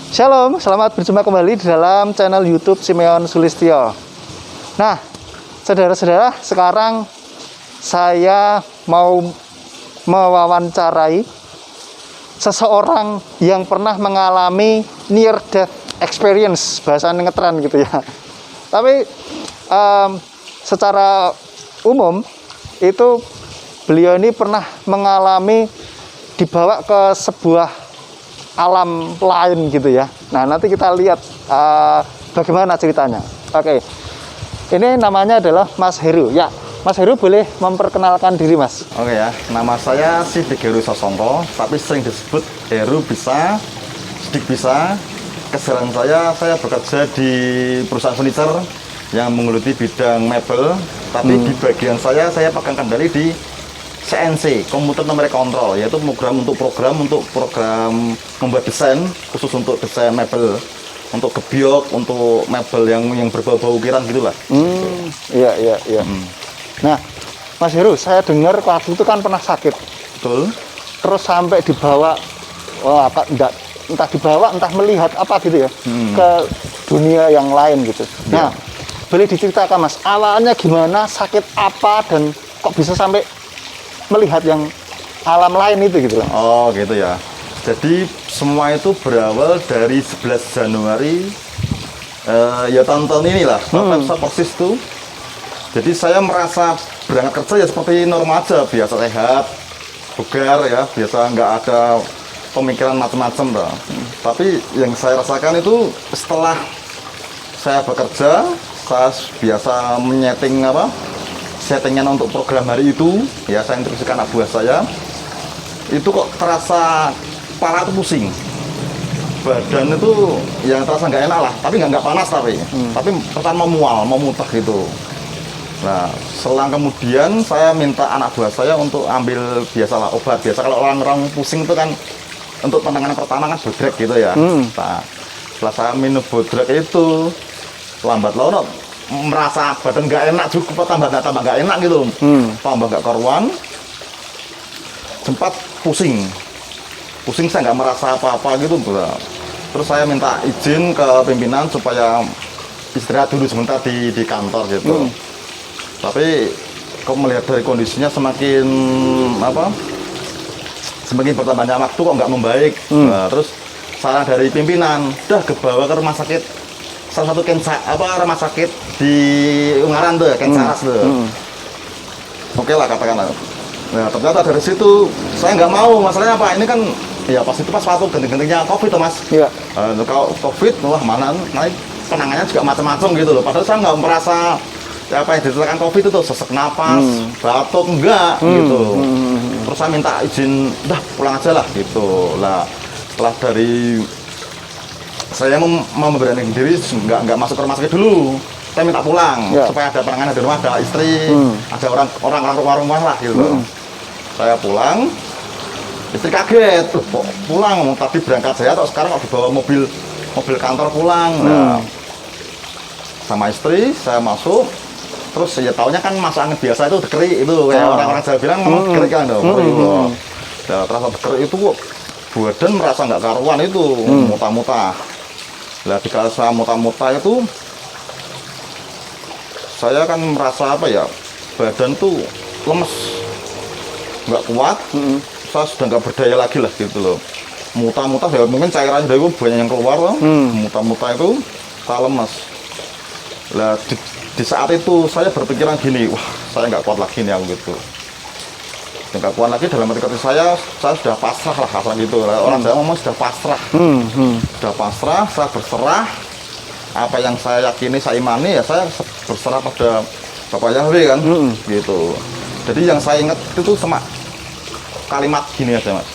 Shalom, selamat berjumpa kembali di dalam channel YouTube Simeon Sulistyo. Nah, saudara-saudara, sekarang saya mau mewawancarai seseorang yang pernah mengalami near death experience, bahasa ngetren gitu ya. Tapi secara umum itu beliau ini pernah mengalami dibawa ke sebuah alam lain gitu ya. Nah, nanti kita lihat bagaimana ceritanya. Oke. Ini namanya adalah Mas Heru. Ya, Mas Heru boleh memperkenalkan diri, Mas. Oke ya, nama saya Sidik Heru Sasongko, tapi sering disebut Heru bisa, Sidik bisa. Keseharian saya bekerja di perusahaan furniture yang menggeluti bidang mebel, tapi di bagian saya pegang kendali di CNC, Computer Numeric Control, yaitu program membuat desain khusus untuk desain mebel, untuk gebyok, untuk mebel yang berbau-bau ukiran gitulah. Iya. Nah, Mas Heru, saya dengar waktu itu kan pernah sakit. Betul. Terus sampai dibawa, entah dibawa, entah melihat apa gitu ya, ke dunia yang lain gitu. Nah, boleh diceritakan, Mas, awalnya gimana, sakit apa, dan kok bisa sampai melihat yang alam lain itu gitu loh. Oh gitu ya. Jadi semua itu berawal dari 11 Januari ya tahun-tahun inilah. Saya persis tuh. Jadi saya merasa berangkat kerja ya seperti normal aja, biasa sehat, bugar ya, biasa nggak ada pemikiran macam-macam lah. Tapi yang saya rasakan itu setelah saya bekerja, saya biasa menyeting settingan untuk program hari itu, ya saya instruksikan anak buah saya, itu kok terasa kepala itu pusing, badan itu yang terasa nggak enak lah, tapi nggak panas tapi pertama mual, mau muntah gitu. Nah, selang kemudian saya minta anak buah saya untuk ambil biasalah obat biasa, kalau orang-orang pusing itu kan untuk penanganan pertama kan bodrek gitu ya. Nah, setelah saya minum bodrek itu lambat laun merasa badan nggak enak juga, tambah nggak enak gitu, tambah nggak karuan, sempat pusing saya nggak merasa apa-apa gitu. Terus saya minta izin ke pimpinan supaya istirahat dulu sebentar di kantor gitu. Tapi kok melihat dari kondisinya semakin bertambahnya waktu kok nggak membaik. Nah, terus saran dari pimpinan, udah kebawa ke rumah sakit, salah satu rumah sakit di Ungaran tuh, Kensaras tuh. Oke lah katakanlah. Nah, ternyata dari situ saya nggak mau, masalahnya apa? Ini kan ya pas waktu genting-gentingnya COVID tuh, Mas. Iya. Kalau COVID, wah mana naik penanganannya juga macam-macam gitu loh. Padahal saya nggak merasa yang diterapkan COVID itu sesak napas, batuk enggak gitu. Terus saya minta izin, udah pulang aja lah gitu. Lah setelah dari saya memberanikan diri nggak masuk ke rumah sakit dulu, saya minta pulang supaya ada penanganan di rumah, ada istri, ada orang rumah lah gitu. Saya pulang, istri kaget, kok pulang, tadi berangkat saya atau sekarang kok dibawa mobil kantor pulang. Nah, sama istri saya masuk, terus ya taunya kan masuk angin biasa itu dekeri itu kayak orang-orang Jawa bilang memang dekeri kan dong. Terasa dekeri itu kok badan merasa nggak karuan itu, muntah-muntah. Lah dikala saya muntah-muntah itu saya kan merasa badan tuh lemes, nggak kuat. Saya sudah nggak berdaya lagi lah gitu loh. Muntah-muntah ya mungkin cairan dari itu banyak yang keluar loh. Muntah-muntah itu saya lemes. Lah di saat itu saya berpikiran gini, wah saya nggak kuat lagi nih gitu. Nggak kuat lagi dalam hati saya sudah pasrah lah asal gitu. Orang Jawa ngomong sudah pasrah. Sudah pasrah, saya berserah. Apa yang saya yakini, saya imani ya saya berserah pada Bapak Yahweh kan, gitu. Jadi yang saya ingat itu cuma kalimat gini aja, Mas.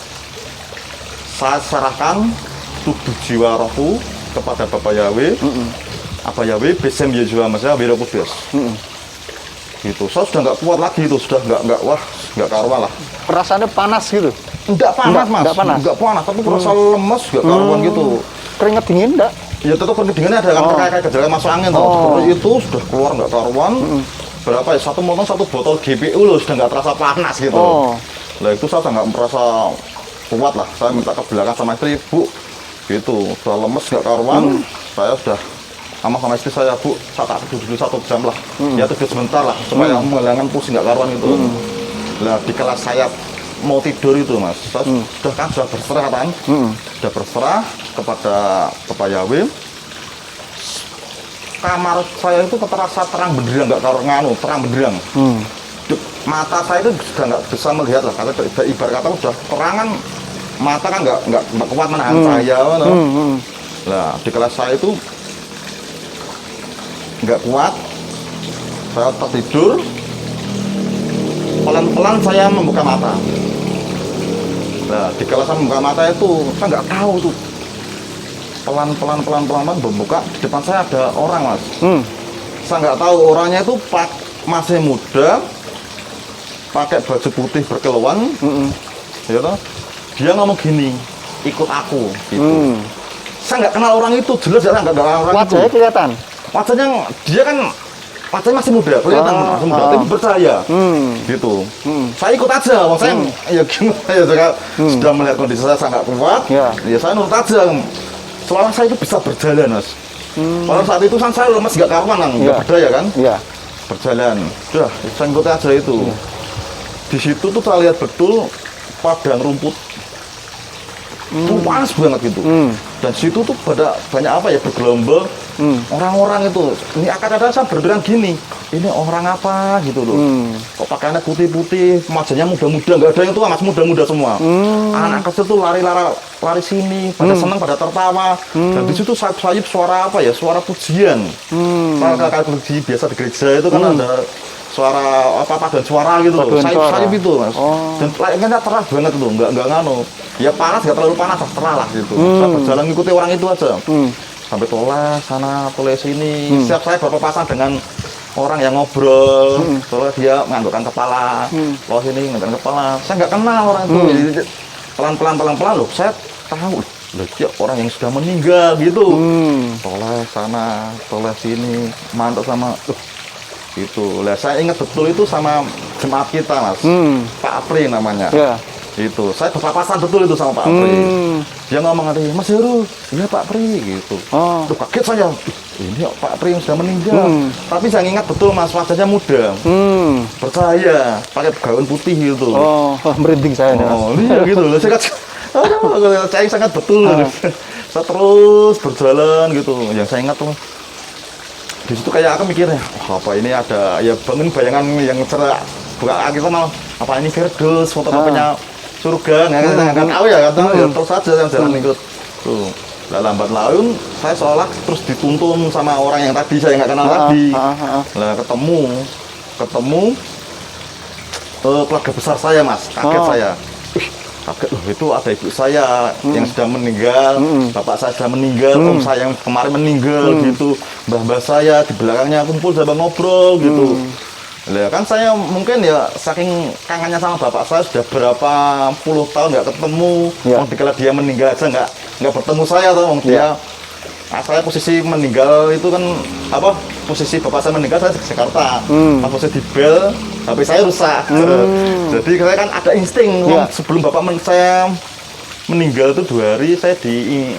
Saya serahkan tubuh jiwa rohku kepada Bapak Yahweh. Apa Yahweh besem Yehuwa Masya Wiro Kudus. Gitu. Saya sudah nggak kuat lagi itu, sudah nggak karuan lah. Perasaannya panas gitu? Enggak panas, Mas. Enggak panas, tapi merasa lemes, nggak karuan gitu. Keringet dingin enggak? Ya tetap keringet dinginnya ada kan, kayak gejala masuk angin tuh. Seperti itu sudah keluar nggak karuan. Berapa ya? Satu botol GPU loh, sudah nggak terasa panas gitu. Nah itu saya nggak merasa kuat lah. Saya minta ke belakang sama istri, Bu, Gitu, sudah lemes nggak karuan. Saya sudah sama istri saya, Bu, saya tak tidur dulu 1 jam lah. Ya tidur sebentar lah, supaya menghilangkan pusing nggak karuan gitu. Lah di kelas saya mau tidur itu Mas, saya sudah berserah kan, sudah berserah kepada Bapak Yawe. Kamar saya itu terasa terang benderang, nggak nganu, terang benderang. Mata saya itu sudah nggak bisa melihat lah, karena ibarat kata sudah terangan, mata kan nggak kuat menahan cahaya. Lah di kelas saya itu nggak kuat, saya tertidur. Pelan-pelan saya membuka mata. Nah di kelas saya membuka mata itu saya nggak tahu tuh, pelan-pelan membuka, di depan saya ada orang Mas. Saya nggak tahu orangnya itu masih muda, pakai baju putih berkilauan, ya toh. Dia ngomong gini, ikut aku gitu. Saya nggak kenal orang itu, jelas ya nggak kenal orang itu. Wajahnya kelihatan. Wajahnya dia kan wajahnya masih muda, kelihatan masih muda, tapi bercahaya, gitu. Saya ikut aja, wong saya ya gimana ya, saya sudah melihat kondisi saya sangat kuat, ya saya nurut aja. Soalnya saya itu bisa berjalan Mas. Pada saat itu kan saya lemes nggak karuan, nggak berdaya kan, berjalan. Udah, saya ikut aja itu. Di situ tuh saya lihat betul padang rumput, luas banget gitu. Dan situ tuh banyak apa ya, bergelombol orang-orang itu. Ini kadang-kadang saya berpikiran gini, ini orang apa gitu loh. Kok pakaiannya putih-putih, wajahnya muda-muda, nggak ada yang tua Mas, muda-muda semua. Anak kecil tuh lari sini, pada senang, pada tertawa. Dan di situ sayup-sayup suara apa ya, suara pujian. Kalau puji biasa di gereja itu kan ada suara apa dan suara gitu loh, sayup itu Mas. Dan layaknya terang banget tuh, nggak nganu. Ya panas, nggak terlalu panas, terang lah gitu. Saya berjalan ngikuti orang itu aja. Sampai toleh sana, toleh sini. Setiap saya berpapasan dengan orang yang ngobrol, soalnya dia menganggukkan kepala, loh sini menganggukkan kepala. Saya nggak kenal orang itu. Jadi pelan-pelan loh, saya tahu loh dia orang yang sudah meninggal gitu. Toleh sana, toleh sini, mantap sama itu. Lah saya ingat betul itu sama jemaat kita Mas, Pak Apri namanya. Itu saya berpapasan betul itu sama Pak Apri. Dia ngomong tadi, Mas Heru, iya Pak Apri gitu. Tuh kaget saya, ini Pak Apri yang sudah meninggal. Tapi saya ingat betul Mas, wajahnya muda, bercahaya, pakai gaun putih gitu. Merinding saya. Iya gitu loh. Saya sangat betul. Saya terus berjalan gitu. Yang saya ingat tuh, di situ kayak aku mikirnya, apa ini ada ya, bangun bayangan yang cerah, buka kita malah apa ini Firdaus, fotokopinya surga, nggak tahu ya, ya terus aja yang jalan ikut tuh. Lah lambat laun saya seolah terus dituntun sama orang yang tadi saya nggak kenal tadi. Lah ketemu keluarga besar saya Mas, kaget saya. Kaget loh, itu ada ibu saya yang sudah meninggal, bapak saya sudah meninggal, om saya yang kemarin meninggal gitu, mbah-mbah saya di belakangnya kumpul sama ngobrol gitu. Lah kan saya mungkin ya saking kangennya sama bapak saya, sudah berapa puluh tahun nggak ketemu. Kalau dia meninggal aja nggak bertemu saya tuh, dia. Nah, saya posisi meninggal itu kan apa? Posisi bapak saya meninggal saya di Jakarta. Posisi di bel, HP saya rusak. Jadi saya kan ada insting. Sebelum bapak saya meninggal itu 2 hari saya di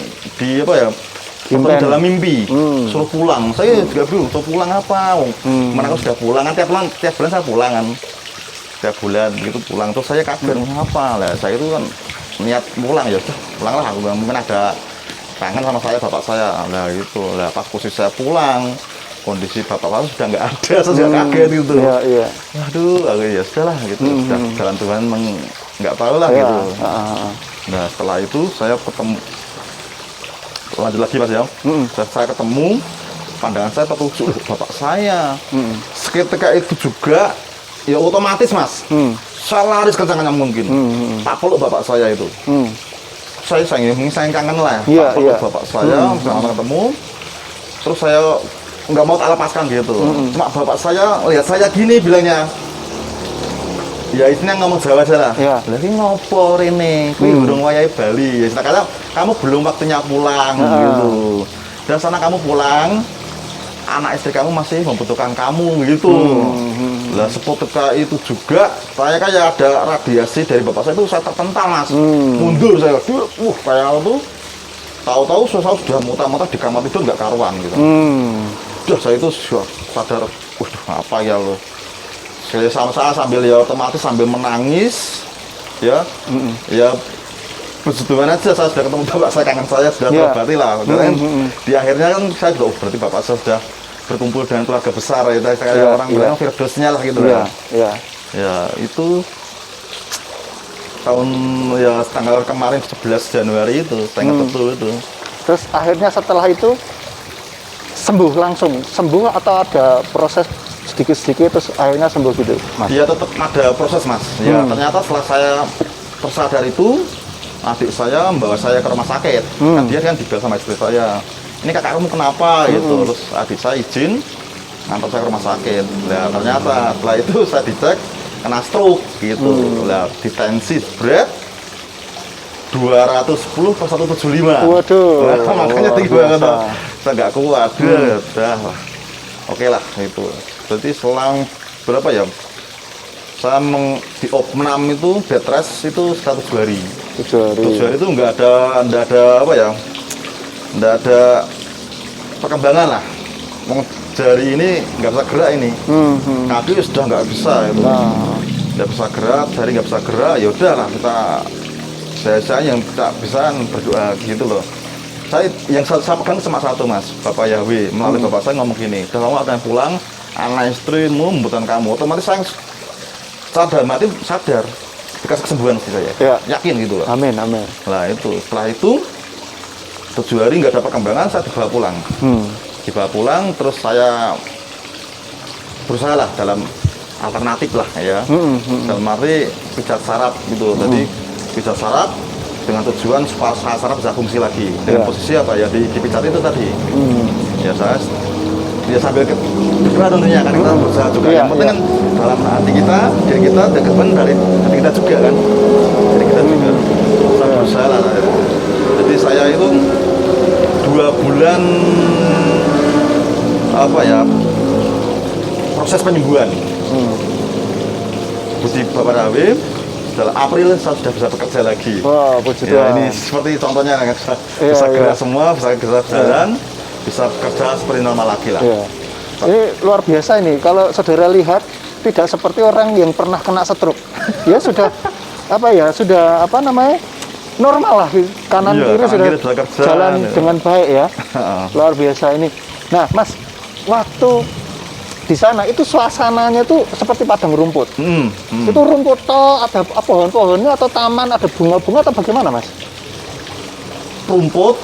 apa ya? Dalam mimpi, suruh pulang. Saya juga bingung, suruh pulang apa? Mana aku sudah pulang, kan tiap bulan saya pulang kan. Tiap bulan gitu pulang. Terus saya kaget, apa? Lah saya itu kan niat pulang ya, pulang lah. Aku mungkin ada kangen sama saya, bapak saya. Lah gitu. Lah pas posisi saya pulang, kondisi bapak saya sudah nggak ada, saya juga kaget gitu. Aduh, ya sudahlah gitu. Sudah jalan Tuhan nggak tahu lah gitu. Nah setelah itu saya ketemu. Lanjut lagi Mas ya, saya ketemu, pandangan saya tertuju bapak saya. Seketika itu juga, ya otomatis Mas, saya lari sekencang mungkin. Tak peluk bapak saya itu. Saya kangen lah, tak peluk bapak saya, sama ketemu. Terus saya nggak mau tak lepaskan gitu. Cuma bapak saya lihat saya gini bilangnya, ya istrinya ngomong Jawa aja lah. Lagi ngopo ini, kuwi urung wayahe Bali. Ya kadang kamu belum waktunya pulang gitu. Dan sana kamu pulang, anak istri kamu masih membutuhkan kamu gitu. Lah seketika itu juga saya kayak ada radiasi dari bapak saya itu, saya terpental Mas. Mundur saya. Kayak itu Tahu-tahu saya sudah muter-muter di kamar tidur nggak karuan gitu. Udah saya itu sadar, waduh apa ya lo. Saya sambil ya otomatis sambil menangis, ya, ya bersetujuan aja saya sudah ketemu bapak saya, kangen saya sudah terobati lah. Dan di akhirnya kan saya juga, berarti bapak saya sudah berkumpul dengan keluarga besar, ya, kayak orang bilang Firdosnya lah gitu kan. Ya itu tahun ya tanggal kemarin 11 Januari itu, saya ingat betul itu. Terus akhirnya setelah itu langsung sembuh atau ada proses sedikit-sedikit terus akhirnya sembuh gitu, Mas? Iya tetap ada proses, Mas. Ya ternyata setelah saya tersadar itu, adik saya membawa saya ke rumah sakit. Kan dia kan dibilang sama istri saya, ini kakakmu kenapa gitu. Terus adik saya izin ngantar saya ke rumah sakit. Nah ternyata setelah itu saya dicek kena stroke gitu. Nah ditensi berat 210 per 175. Waduh. Nah, makanya tinggi banget. Saya nggak kuat. Udah lah. Oke lah itu. Berarti selang berapa ya? Saya di opnam itu bed rest itu 102 hari. 102 hari itu nggak ada apa ya? Nggak ada perkembangan lah. Jari ini nggak bisa gerak ini. Kaki sudah nggak bisa itu. Nggak bisa gerak, jari nggak bisa gerak. Ya udahlah kita saya yang tak bisa berdoa gitu loh. Yang saya pegang cuma satu, Mas, Bapak Yahweh. Melalui bapak saya ngomong gini, udah kamu akan pulang, anak istrimu membutuhkan kamu. Otomatis saya dalam hati sadar dikasih kesembuhan sih saya. Yakin gitu loh. Amin. Nah itu setelah itu 7 hari nggak ada perkembangan, saya dibawa pulang. Dibawa pulang, terus saya berusaha lah dalam alternatif lah ya. Dalam arti pijat saraf gitu. Jadi pijat saraf dengan tujuan supaya saraf bisa fungsi lagi dengan posisi apa ya di pijat itu tadi. Ya saya ya sambil berdoa tentunya kan kita berusaha juga. Yang penting kan dalam hati kita, diri kita dekat dari hati kita juga kan. Diri kita juga. Saya berusaha lah. Jadi saya itu 2 bulan apa ya proses penyembuhan. Puji Bapak Yahweh. Dalam April saya sudah bisa bekerja lagi. Wah, puji ya, Tuhan. ini seperti contohnya kan, bisa gerak semua, bisa gerak jalan, bisa bekerja seperti normal lagi lah. Ini luar biasa ini. Kalau saudara lihat, tidak seperti orang yang pernah kena stroke. Ya sudah normal lah, kanan kiri sudah jalan dengan baik ya. Luar biasa ini. Nah, Mas, waktu di sana itu suasananya tuh seperti padang rumput. Itu rumput toh, ada pohon-pohonnya atau taman, ada bunga-bunga atau bagaimana, Mas? Rumput,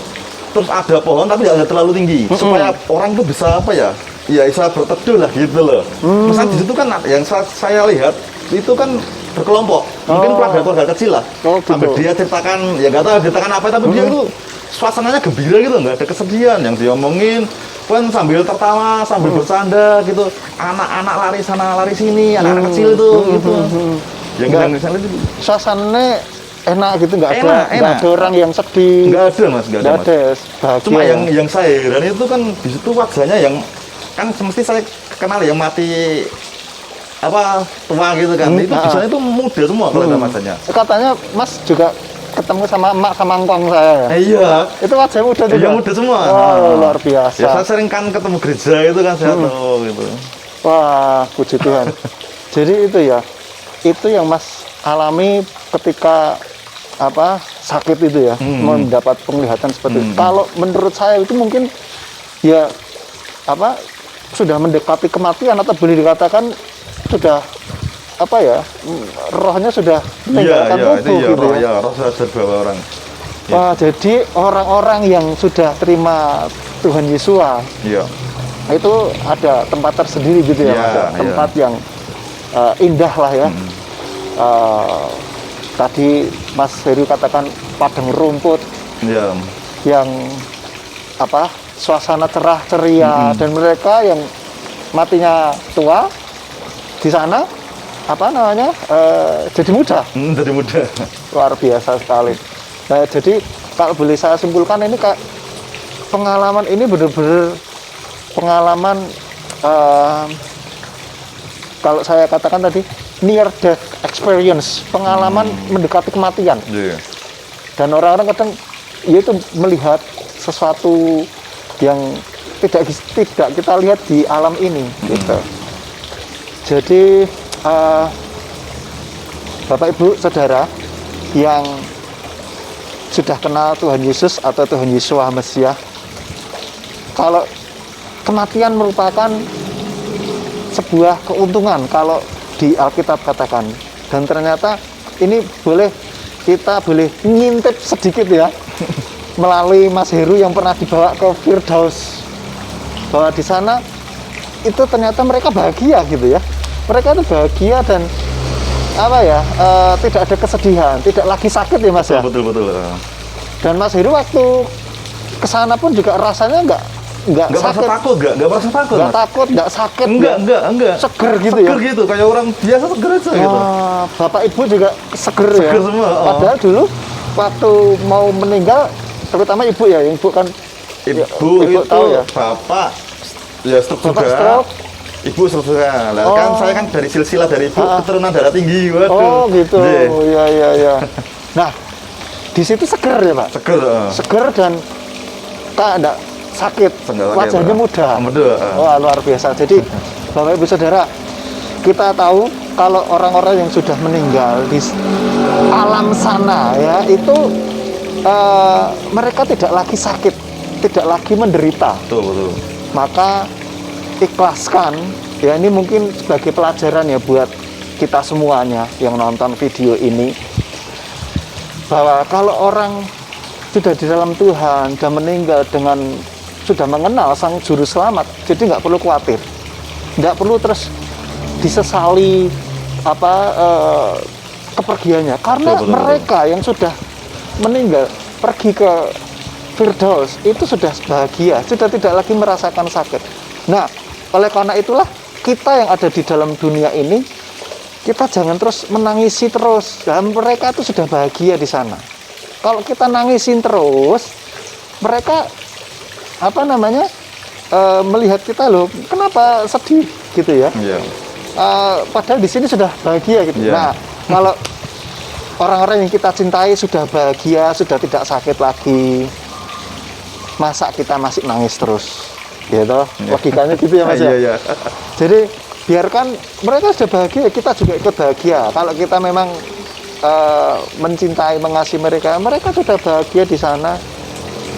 terus ada pohon tapi tidak terlalu tinggi supaya orang itu bisa apa ya? Ya bisa berteduh lah gitu loh. Misalnya di situ kan yang saya lihat itu kan berkelompok, mungkin keluarga kecil lah. Sampai dia ceritakan, ya nggak tahu ceritakan apa, tapi dia itu suasananya gembira gitu, nggak ada kesedihan yang diomongin. Kan sambil tertawa, sambil bercanda gitu. Anak-anak lari sana, lari sini, anak-anak kecil itu gitu. Yang itu suasananya enak gitu, nggak ada orang yang sedih. Nggak ada, Mas, nggak ada. Bahagia. Cuma yang saya heran itu kan di situ wajahnya yang kan mesti saya kenal yang mati apa tua gitu kan. Itu di sana itu muda semua kalau ada masanya. Katanya Mas juga ketemu sama emak sama engkong saya. Iya. Itu wajahnya muda juga. Iya, muda semua. Wow, luar biasa. Ya, saya sering kan ketemu gereja itu kan saya tahu gitu. Wah, puji Tuhan. Jadi itu ya, itu yang Mas alami ketika sakit itu ya, mendapat penglihatan seperti itu. Kalau menurut saya itu mungkin ya sudah mendekati kematian atau boleh dikatakan sudah rohnya sudah meninggalkan tubuh gitu ya. Roh sudah terbawa orang. Wah, jadi orang-orang yang sudah terima Tuhan Yesus, itu ada tempat tersendiri gitu ya, Mas? Tempat yang indah lah ya. Tadi Mas Heri katakan padang rumput yang suasana cerah ceria, dan mereka yang matinya tua di sana jadi muda. Jadi muda. Luar biasa sekali. Nah, jadi kalau boleh saya simpulkan ini pengalaman ini benar-benar pengalaman kalau saya katakan tadi near death experience, pengalaman mendekati kematian. Dan orang-orang kadang yaitu melihat sesuatu yang tidak kita lihat di alam ini gitu. Jadi Bapak Ibu Saudara yang sudah kenal Tuhan Yesus atau Tuhan Yeshua Mesias, kalau kematian merupakan sebuah keuntungan kalau di Alkitab katakan, dan ternyata ini kita boleh ngintip sedikit ya melalui Mas Heru yang pernah dibawa ke Firdaus, bahwa di sana itu ternyata mereka bahagia gitu ya. Mereka itu bahagia dan tidak ada kesedihan, tidak lagi sakit ya Mas ya. Betul. Dan Mas Heru waktu kesana pun juga rasanya nggak sakit. Nggak merasa takut. Nggak takut, nggak sakit. Enggak. Seger gitu seger gitu, kayak orang biasa seger aja gitu. Bapak Ibu juga seger ya. Seger semua. Padahal dulu waktu mau meninggal, terutama Ibu ya, yang Ibu kan Ibu itu tahu ya. Bapak ya stroke Bapak juga. stroke. Ibu stroke juga. Lah kan saya kan dari silsilah dari ibu keturunan darah tinggi. Waduh. Oh gitu. Iya. Iya. Nah, di situ seger ya Pak. Seger dan tak sakit. Wajahnya muda. Wah, luar biasa. Jadi Bapak Ibu Saudara, kita tahu kalau orang-orang yang sudah meninggal di alam sana ya, itu mereka tidak lagi sakit, tidak lagi menderita. Betul. Maka ikhlaskan ya, ini mungkin sebagai pelajaran ya buat kita semuanya yang nonton video ini, bahwa kalau orang sudah di dalam Tuhan dan meninggal dengan sudah mengenal Sang Juru Selamat, jadi nggak perlu khawatir, nggak perlu terus disesali kepergiannya, karena mereka yang sudah meninggal pergi ke Firdaus itu sudah bahagia, sudah tidak lagi merasakan sakit. Nah, oleh karena itulah kita yang ada di dalam dunia ini, kita jangan terus menangisi terus. Dan mereka itu sudah bahagia di sana. Kalau kita nangisin terus, mereka melihat kita loh, kenapa sedih gitu ya? Padahal di sini sudah bahagia gitu. Nah, kalau orang-orang yang kita cintai sudah bahagia, sudah tidak sakit lagi, masa kita masih nangis terus? Gitu, logikanya gitu ya Mas ya. Iya. Jadi biarkan mereka sudah bahagia, kita juga ikut bahagia. Kalau kita memang mencintai, mengasihi mereka sudah bahagia di sana,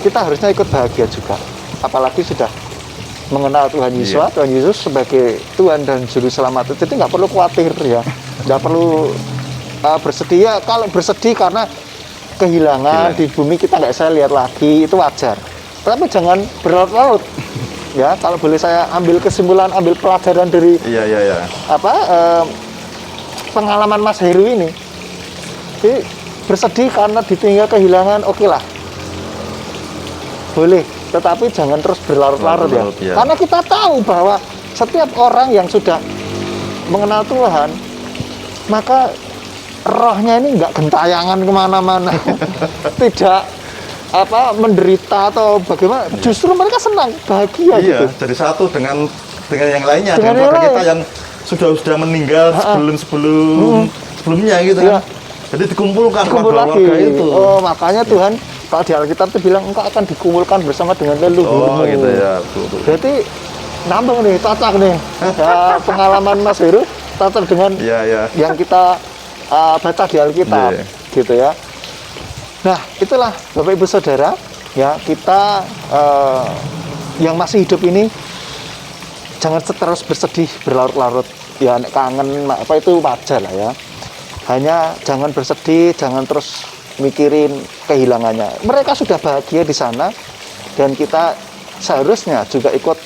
kita harusnya ikut bahagia juga. Apalagi sudah mengenal Tuhan Yesus, Tuhan Yesus sebagai Tuhan dan Juru Selamat. Jadi nggak perlu khawatir ya, nggak perlu bersedih. Ya, kalau bersedih karena kehilangan di bumi kita nggak bisa lihat lagi, itu wajar. Tapi jangan berlarut-larut. Ya, kalau boleh saya ambil kesimpulan, ambil pelajaran dari pengalaman Mas Heru ini. Jadi bersedih karena ditinggal kehilangan, oke lah, boleh, tetapi jangan terus berlarut-larut ya. Karena kita tahu bahwa setiap orang yang sudah mengenal Tuhan, maka rohnya ini nggak gentayangan kemana-mana, tidak menderita atau bagaimana, justru mereka senang, bahagia gitu. Jadi satu dengan yang lainnya, dengan keluarga kita yang sudah meninggal sebelumnya gitu kan. Jadi dikumpulkan keluarga itu. Oh, makanya Tuhan kalau di Alkitab itu bilang engkau akan dikumpulkan bersama dengan leluhurmu. Oh gitu ya. Betul. Berarti nambung nih, cocok nih. Ya, pengalaman Mas Heru cocok dengan yang kita baca di Alkitab, gitu ya. Nah, itulah Bapak Ibu Saudara, ya, kita yang masih hidup ini jangan terus bersedih, berlarut-larut. Ya, kangen itu wajar lah ya. Hanya jangan bersedih, jangan terus mikirin kehilangannya. Mereka sudah bahagia di sana dan kita seharusnya juga ikut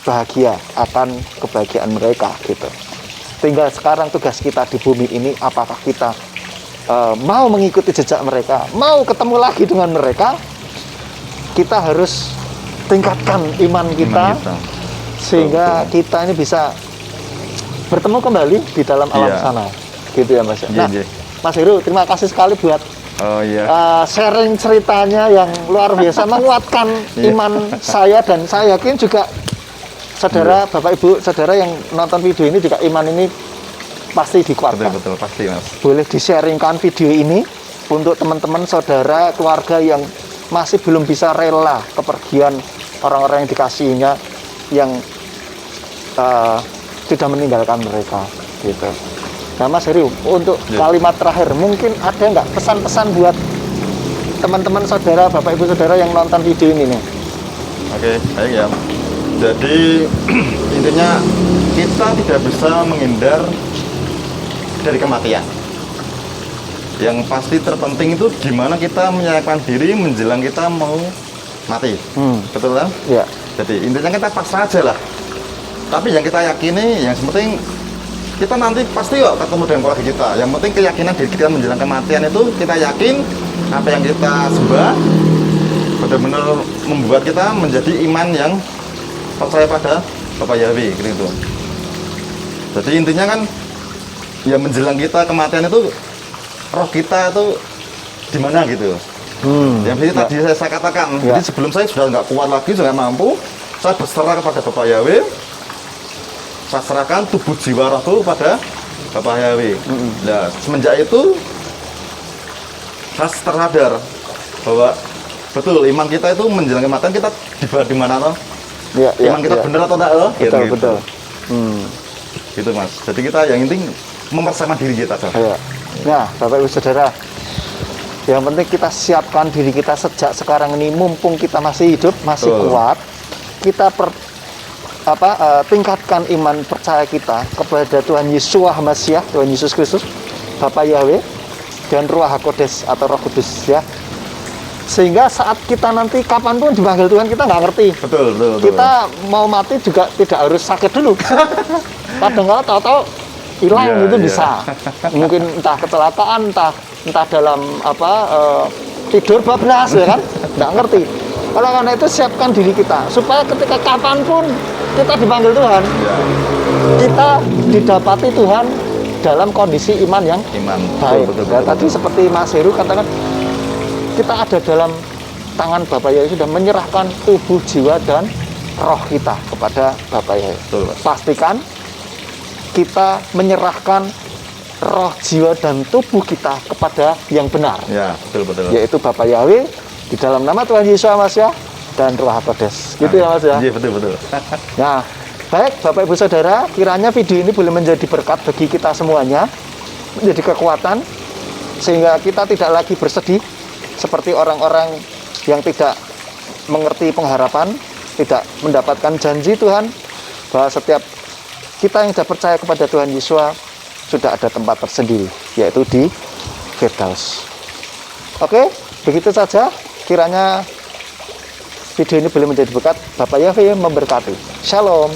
bahagia akan kebahagiaan mereka gitu. Tinggal sekarang tugas kita di bumi ini, apakah kita mau mengikuti jejak mereka, mau ketemu lagi dengan mereka. Kita harus tingkatkan iman kita sehingga kita ini bisa bertemu kembali di dalam alam sana, gitu ya Mas. Nah, Mas Heru, terima kasih sekali buat sharing ceritanya yang luar biasa, menguatkan iman saya, dan saya yakin juga saudara, Bapak Ibu, saudara yang nonton video ini juga iman ini pasti dikuatkan. Betul, pasti Mas. Boleh di-sharingkan video ini untuk teman-teman, saudara, keluarga yang masih belum bisa rela kepergian orang-orang yang dikasihinya yang sudah meninggalkan mereka gitu. Nah Mas Heru, untuk kalimat terakhir mungkin ada nggak pesan-pesan buat teman-teman saudara, Bapak Ibu Saudara yang nonton video ini nih? Oke, baik ya. Jadi intinya kita tidak bisa menghindar dari kematian. Yang pasti terpenting itu gimana kita menyiapkan diri menjelang kita mau mati. Betul kan? Ya. Jadi intinya kita pasrah aja lah. Tapi yang kita yakini, yang penting kita nanti pasti kok ketemu dengan keluarga kita. Yang penting keyakinan diri kita menjelang kematian itu kita yakin apa yang kita sembah benar-benar membuat kita menjadi iman yang percaya pada Bapak Yahweh gitu. Jadi intinya kan ya menjelang kita kematian itu roh kita itu di mana gitu. Yang tadi saya katakan. Jadi sebelum saya sudah nggak kuat lagi, sudah nggak mampu, saya berserah kepada Bapak Yahweh. Saya serahkan tubuh jiwa rohku pada Bapak Yahweh. Nah, semenjak itu saya tersadar bahwa betul iman kita itu menjelang kematian kita di mana toh? Ya, iman kita benar atau enggak loh? Betul, gitu. betul. Gitu Mas. Jadi kita yang penting mempersiapkan diri kita. Ya. Nah, Bapak Ibu Saudara, yang penting kita siapkan diri kita sejak sekarang ini, mumpung kita masih hidup, masih kuat. Kita tingkatkan iman percaya kita kepada Tuhan Yesus Masiah, Tuhan Yesus Kristus, Bapak Yahweh, dan Ruach HaKodes atau Roh Kudus ya. Sehingga saat kita nanti kapanpun dipanggil Tuhan, kita nggak ngerti. Betul. Kita mau mati juga tidak harus sakit dulu. Kadang-kadang tahu-tahu hilang itu bisa. Mungkin entah kecelakaan, entah dalam tidur bablas ya kan, nggak ngerti. Oleh karena itu siapkan diri kita supaya ketika kapanpun kita dipanggil Tuhan, kita didapati Tuhan dalam kondisi iman yang baik. Betul. Tadi seperti Mas Heru katakan, kita ada dalam tangan Bapak Yahweh, sudah menyerahkan tubuh, jiwa, dan roh kita kepada Bapak Yahweh. Pastikan kita menyerahkan roh, jiwa, dan tubuh kita kepada yang benar. Ya, betul. Yaitu Bapak Yahweh di dalam nama Tuhan Yesus Masiah dan Ruach HaKodes. Gitu ya Mas ya? Iya, betul. Nah, baik Bapak Ibu Saudara, kiranya video ini boleh menjadi berkat bagi kita semuanya, menjadi kekuatan, sehingga kita tidak lagi bersedih seperti orang-orang yang tidak mengerti pengharapan, tidak mendapatkan janji Tuhan, bahwa setiap kita yang sudah percaya kepada Tuhan Yesus sudah ada tempat tersendiri, yaitu di Firdaus. Oke, begitu saja. Kiranya video ini boleh menjadi berkat. Bapak Yahweh memberkati. Shalom.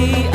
we